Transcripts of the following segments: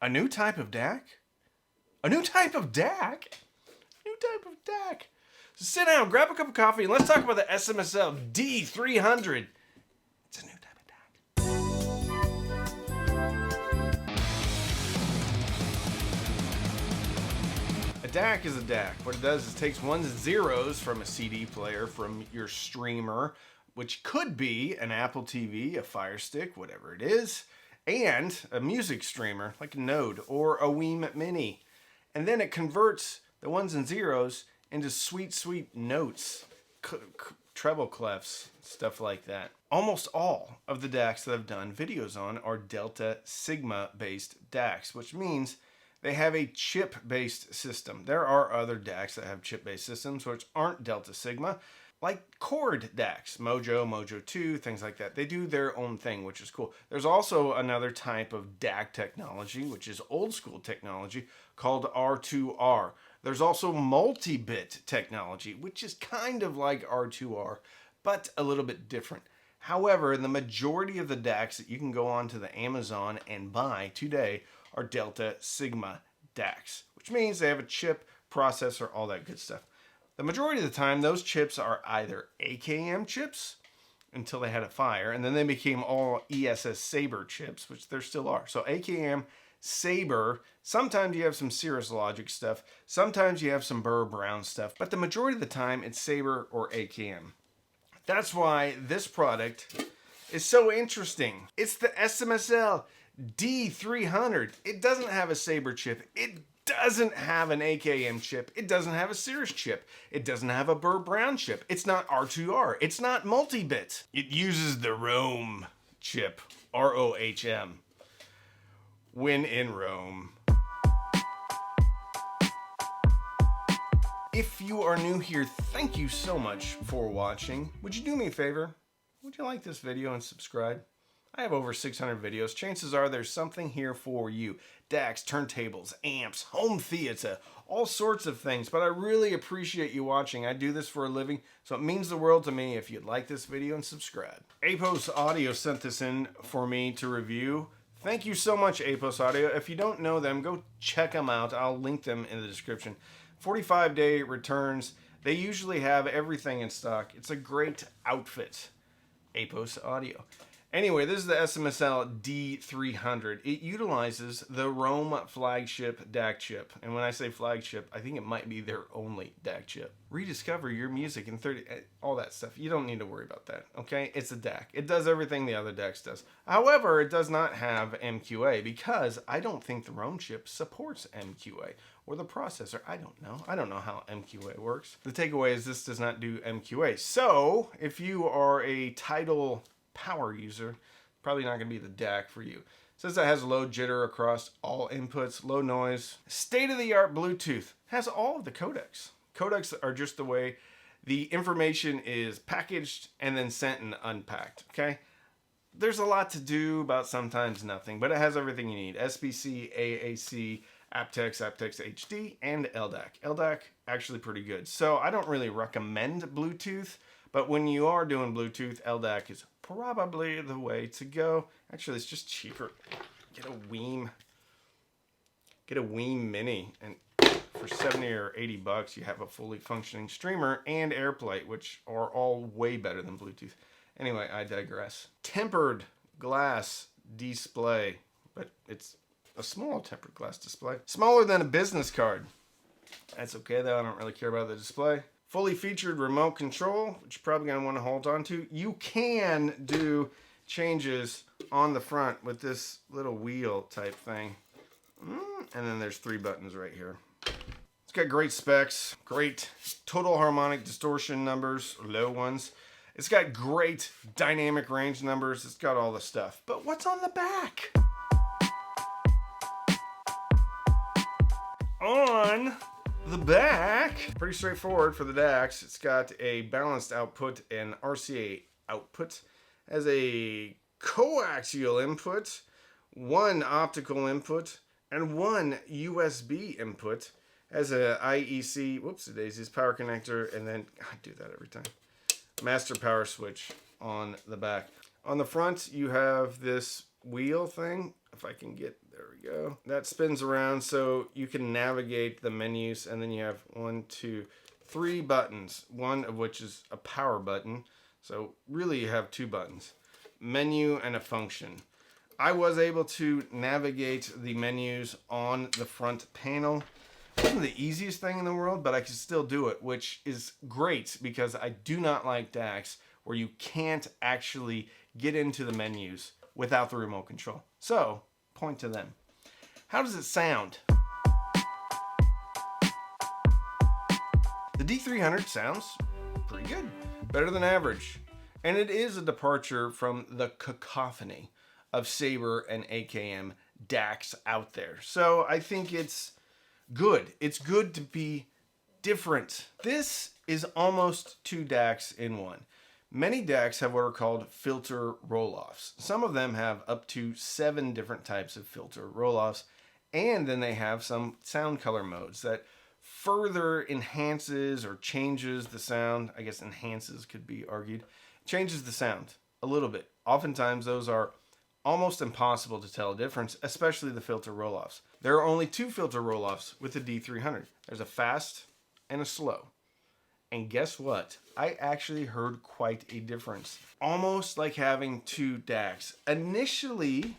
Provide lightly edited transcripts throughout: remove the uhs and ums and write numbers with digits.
A new type of DAC? A new type of DAC? New type of DAC. So sit down, grab a cup of coffee, and let's talk about the SMSL D300. It's a new type of DAC. A DAC is a DAC. What it does is it takes ones and zeros from a CD player, from your streamer, which could be an Apple TV, a Fire Stick, whatever it is, and a music streamer like a Node or a Weem Mini. And then it converts the ones and zeros into sweet, sweet notes, treble clefs, stuff like that. Almost all of the DACs that I've done videos on are Delta Sigma based DACs, which means they have a chip-based system. There are other DACs that have chip-based systems which aren't Delta Sigma, like Chord DACs, Mojo, Mojo 2, things like that. They do their own thing, which is cool. There's also another type of DAC technology, which is old school technology, called R2R. There's also multi-bit technology, which is kind of like R2R, but a little bit different. However, the majority of the DACs that you can go onto the Amazon and buy today are Delta Sigma DACs, which means they have a chip, processor, all that good stuff. The majority of the time, those chips are either AKM chips until they had a fire, and then they became all ESS Sabre chips, which there still are. So AKM, Sabre, sometimes you have some Cirrus Logic stuff, sometimes you have some Burr Brown stuff, but the majority of the time it's Sabre or AKM. That's why this product is so interesting. It's the SMSL D300. It doesn't have a Sabre chip. It doesn't have an AKM chip. It doesn't have a Cirrus chip. It doesn't have a Burr Brown chip. It's not R2R. It's not multi-bit. It uses the Rohm chip, R-O-H-M. When in Rome. If you are new here, thank you so much for watching. Would you do me a favor? Would you like this video and subscribe? I have over 600 videos. Chances are there's something here for you. DACs, turntables, amps, home theater, all sorts of things. But I really appreciate you watching. I do this for a living, so it means the world to me if you'd like this video and subscribe. Apos Audio sent this in for me to review. Thank you so much, Apos Audio. If you don't know them, go check them out. I'll link them in the description. 45-day returns. They usually have everything in stock. It's a great outfit. Apos Audio. Anyway, this is the SMSL D300. It utilizes the Rohm flagship DAC chip. And when I say flagship, I think it might be their only DAC chip. Rediscover your music in 30... all that stuff. You don't need to worry about that, okay? It's a DAC. It does everything the other DACs does. However, it does not have MQA because I don't think the Rohm chip supports MQA. Or the processor. I don't know. I don't know how MQA works. The takeaway is this does not do MQA. So, if you are a Tidal power user, probably not going to be the DAC for you. It says it has low jitter across all inputs, low noise, state-of-the-art Bluetooth, has all of the codecs. Codecs are just the way the information is packaged and then sent and unpacked, okay? There's a lot to do about sometimes nothing, but it has everything you need. SBC, AAC, aptX, aptX HD, and LDAC. LDAC, actually pretty good. So I don't really recommend Bluetooth, but when you are doing Bluetooth, LDAC is probably the way to go. Actually, it's just cheaper. Get a Weem Mini, and for 70 or 80 bucks, you have a fully functioning streamer and AirPlay, which are all way better than Bluetooth. Anyway, I digress. Tempered glass display, but it's a small tempered glass display. Smaller than a business card. That's okay though, I don't really care about the display. Fully featured remote control, which you're probably going to want to hold on to. You can do changes on the front with this little wheel type thing. And then there's 3 buttons right here. It's got great specs, great total harmonic distortion numbers, low ones. It's got great dynamic range numbers. It's got all the stuff. But what's on the back? On the back, pretty straightforward for the DACs. It's got a balanced output and RCA output. Has a coaxial input, 1 optical input, and 1 USB input. Has a IEC, whoopsie daisies, power connector, and then, I do that every time, master power switch on the back. On the front, you have this wheel thing, if I can get, there we go. That spins around so you can navigate the menus, and then you have 1, 2, 3 buttons, one of which is a power button. So really you have 2 buttons, menu and a function. I was able to navigate the menus on the front panel. It wasn't the easiest thing in the world, but I could still do it, which is great because I do not like DACs where you can't actually get into the menus without the remote control. So, point to them. How does it sound? The D300 sounds pretty good, better than average. And it is a departure from the cacophony of Sabre and AKM DACs out there. So I think it's good. It's good to be different. This is almost 2 DACs in one. Many DACs have what are called filter roll-offs. Some of them have up to 7 different types of filter roll-offs, and then they have some sound color modes that further enhances or changes the sound. I guess enhances could be argued. Changes the sound a little bit. Oftentimes those are almost impossible to tell a difference, especially the filter roll-offs. There are only 2 filter roll-offs with the D300. There's a fast and a slow. And guess what? I actually heard quite a difference. Almost like having 2 DACs. Initially,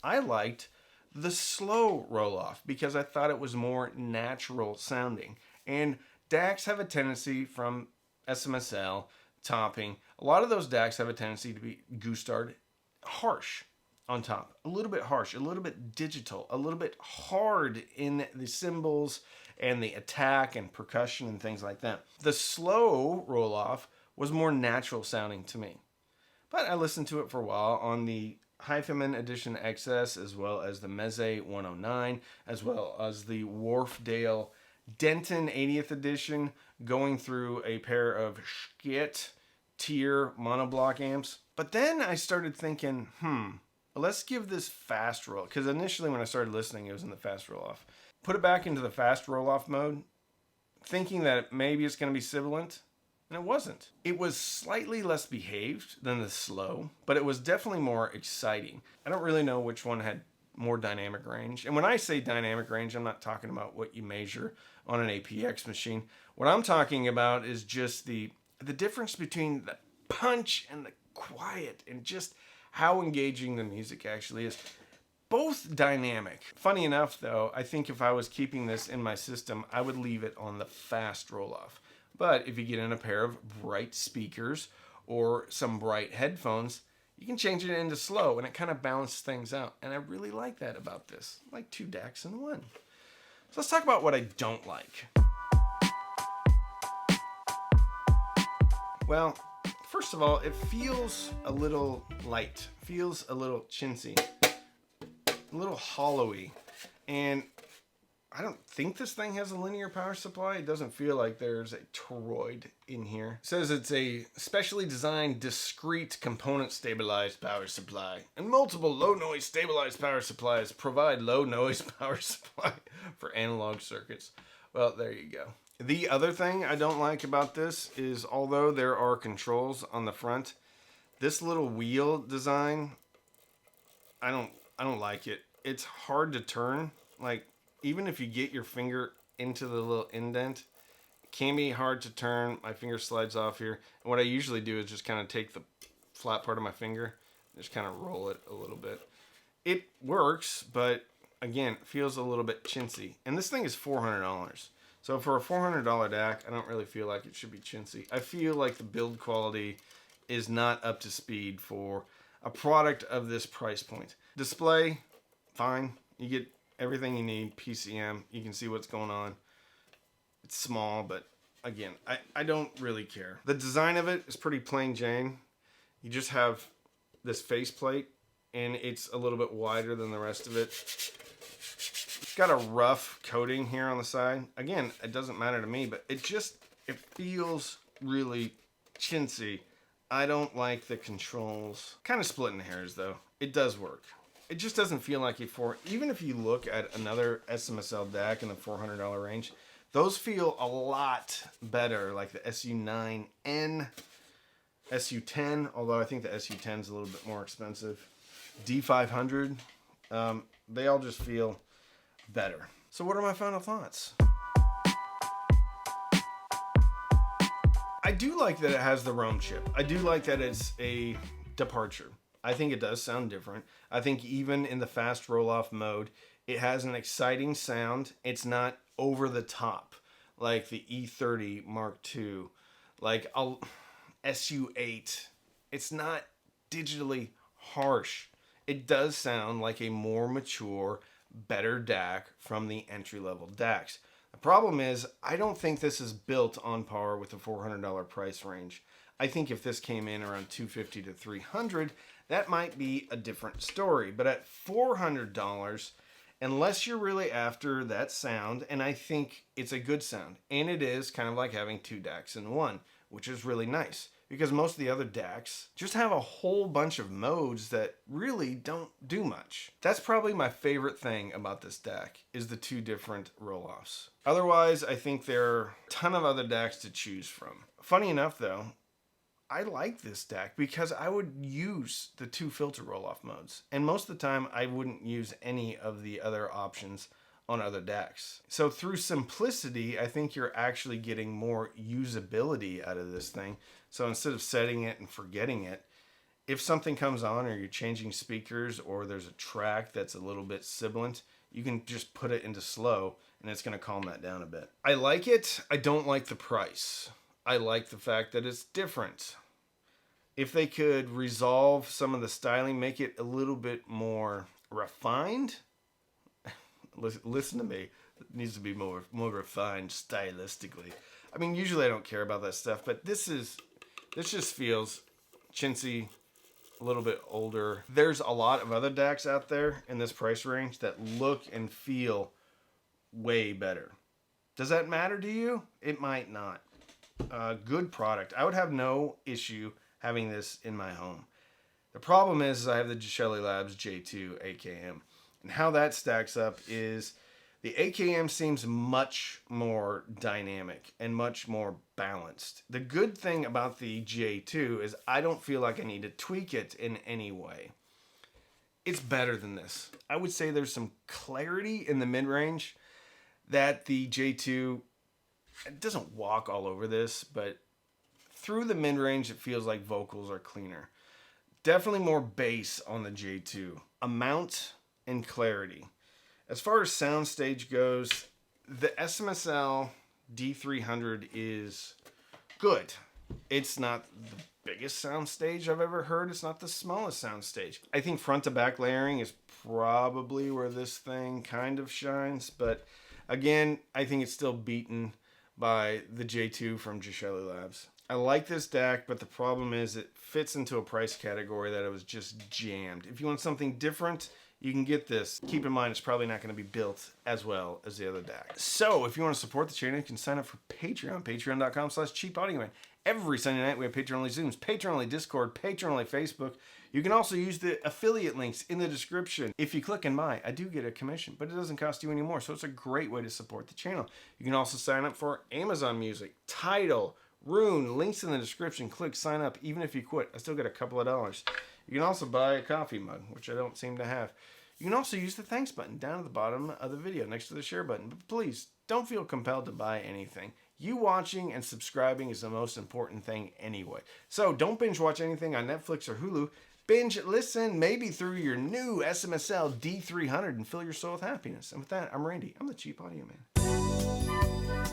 I liked the slow roll-off because I thought it was more natural sounding. And DACs have a tendency from SMSL, topping, a lot of those DACs have a tendency to be goose-starred harsh on top. A little bit harsh, a little bit digital, a little bit hard in the cymbals and the attack and percussion and things like that. The slow roll-off was more natural sounding to me. But I listened to it for a while on the Hyphaman Edition XS, as well as the Meze 109, as well as the Wharfdale Denton 80th Edition, going through a pair of Schit tier monoblock amps. But then I started thinking, let's give this fast roll, because initially when I started listening, it was in the fast roll-off. Put it back into the fast roll-off mode, thinking that maybe it's going to be sibilant, and it wasn't. It was slightly less behaved than the slow, but it was definitely more exciting. I don't really know which one had more dynamic range. And when I say dynamic range, I'm not talking about what you measure on an APX machine. What I'm talking about is just the difference between the punch and the quiet, and just how engaging the music actually is. Both dynamic. Funny enough though, I think if I was keeping this in my system, I would leave it on the fast roll-off. But if you get in a pair of bright speakers or some bright headphones, you can change it into slow and it kind of balances things out. And I really like that about this. I like 2 DACs in one. So let's talk about what I don't like. Well, first of all, it feels a little light, feels a little chintzy, a little hollowy, and I don't think this thing has a linear power supply. It doesn't feel like there's a toroid in here. It says it's a specially designed discrete component stabilized power supply, and multiple low noise stabilized power supplies provide low noise power supply for analog circuits. Well, there you go. The other thing I don't like about this is, although there are controls on the front, this little wheel design, I don't like it. It's hard to turn. Like, even if you get your finger into the little indent, it can be hard to turn. My finger slides off here. And what I usually do is just kind of take the flat part of my finger and just kind of roll it a little bit. It works, but again, it feels a little bit chintzy. And this thing is $400. So for a $400 DAC, I don't really feel like it should be chintzy. I feel like the build quality is not up to speed for a product of this price point. Display, fine. You get everything you need, PCM. You can see what's going on. It's small, but again, I don't really care. The design of it is pretty plain Jane. You just have this faceplate, and it's a little bit wider than the rest of it. It's got a rough coating here on the side. Again, it doesn't matter to me, but it feels really chintzy. I don't like the controls. Kind of splitting hairs though. It does work. It just doesn't feel like even if you look at another SMSL DAC in the $400 range, those feel a lot better, like the SU9N, SU10, although I think the SU10 is a little bit more expensive. D500. They all just feel better. So what are my final thoughts? I do like that it has the Rohm chip. I do like that it's a departure. I think it does sound different. I think even in the fast roll-off mode, it has an exciting sound. It's not over the top like the E30 Mark II, like a SU8. It's not digitally harsh. It does sound like a more mature, better DAC from the entry-level DACs. The problem is, I don't think this is built on par with the $400 price range. I think if this came in around $250 to $300, that might be a different story. But at $400, unless you're really after that sound, and I think it's a good sound, and it is kind of like having two DACs in one, which is really nice. Because most of the other DACs just have a whole bunch of modes that really don't do much. That's probably my favorite thing about this DAC, is the two different roll-offs. Otherwise, I think there are a ton of other DACs to choose from. Funny enough though, I like this DAC because I would use the two filter roll-off modes. And most of the time, I wouldn't use any of the other options on other DACs. So through simplicity, I think you're actually getting more usability out of this thing. So instead of setting it and forgetting it, if something comes on or you're changing speakers or there's a track that's a little bit sibilant, you can just put it into slow and it's going to calm that down a bit. I like it. I don't like the price. I like the fact that it's different. If they could resolve some of the styling, make it a little bit more refined. Listen to me. It needs to be more refined stylistically. I mean, usually I don't care about that stuff, but this just feels chintzy, a little bit older. There's a lot of other DACs out there in this price range that look and feel way better. Does that matter to you? It might not. Good product. I would have no issue having this in my home. The problem is I have the Shelly Labs J2 AKM. And how that stacks up is the AKM seems much more dynamic and much more balanced. The good thing about the J2 is I don't feel like I need to tweak it in any way. It's better than this. I would say there's some clarity in the mid-range that the J2, it doesn't walk all over this, but through the mid-range it feels like vocals are cleaner. Definitely more bass on the J2. Amount and clarity. As far as soundstage goes, the SMSL D300 is good. It's not the biggest soundstage I've ever heard. It's not the smallest soundstage. I think front to back layering is probably where this thing kind of shines, but again, I think it's still beaten by the J2 from Shelly Labs. I like this DAC, but the problem is it fits into a price category that it was just jammed. If you want something different, you can get this. Keep in mind, it's probably not going to be built as well as the other DAC. So if you want to support the channel, you can sign up for Patreon, patreon.com/cheapaudioman. Every Sunday night, we have Patreon-only Zooms, Patreon-only Discord, Patreon-only Facebook. You can also use the affiliate links in the description. If you click in I do get a commission, but it doesn't cost you any more, so it's a great way to support the channel. You can also sign up for Amazon Music, Tidal, Rune, links in the description. Click sign up. Even if you quit, I still get a couple of dollars. You can also buy a coffee mug, which I don't seem to have. You can also use the thanks button down at the bottom of the video next to the share button. But please, don't feel compelled to buy anything. You watching and subscribing is the most important thing anyway. So don't binge watch anything on Netflix or Hulu. Binge listen maybe through your new SMSL D300 and fill your soul with happiness. And with that, I'm Randy. I'm the Cheap Audio Man.